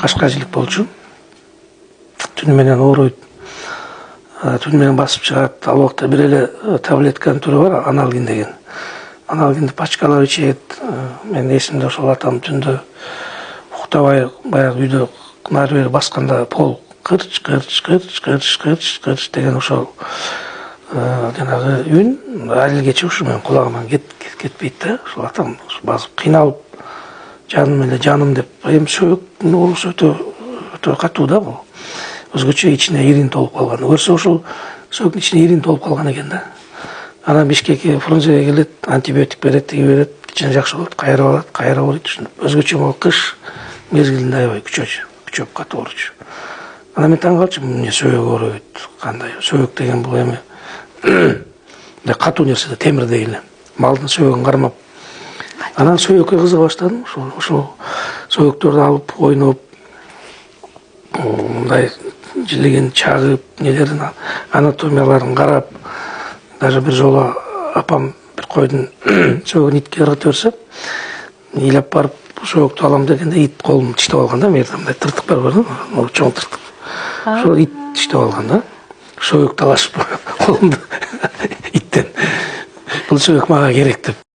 кашкажилик болчу. Түнү менен ооруйт. Түнү менен басып чыгат. Ал убакта бир эле таблетканын түрү бар, аналгин деген. Аналгинди пачкалап ичет. Мен эсимде ошол атам түндө уктабай баягы үйдө нары бери басканда пол кырч деген ошол жанагы үн алилгече ушу менин кулагыман кетпейт да. Ошол атам басып кыйналып жаным эле жаным деп. Эми сөөктүн оорусу өтө катуу да бул. Өзгөчө ичине ирин толуп калган. Көрсө ошол сөөктүн ичине ирин толуп калган экен да. Анан Бишкекке, Фрунзеге келет, антибиотик берет, тиги берет, кичине жакшы болот, кайра алат, кайра ооруйт. Өзгөчө могу кыш мезгилинде аябай күчөп катуу ооручу. Анан мен таң калчумун, эмне сөөк ооруйт, кандай? Сөөк деген бул эми катуу нерсе да, темирдей эле. Малдын сөөөгүн кармап. Анан сөөккө кызыга баштадым. Ошол сөөктөрдү алып, ойноп, мындай жилеген чагып, нелерин анатомияларын карап, даже бир жолу апам бир койдун сөөөгүн итке ыргыта берсе, ыйлап барып сөөктү алам дегенде ит колумду тиштеп алган да, мындай тыртык бар го, чоң тыртык. Ошол ит тиштеп алган да. Сөөк талашып колумду иттен. Бул сөөк мага керек деп.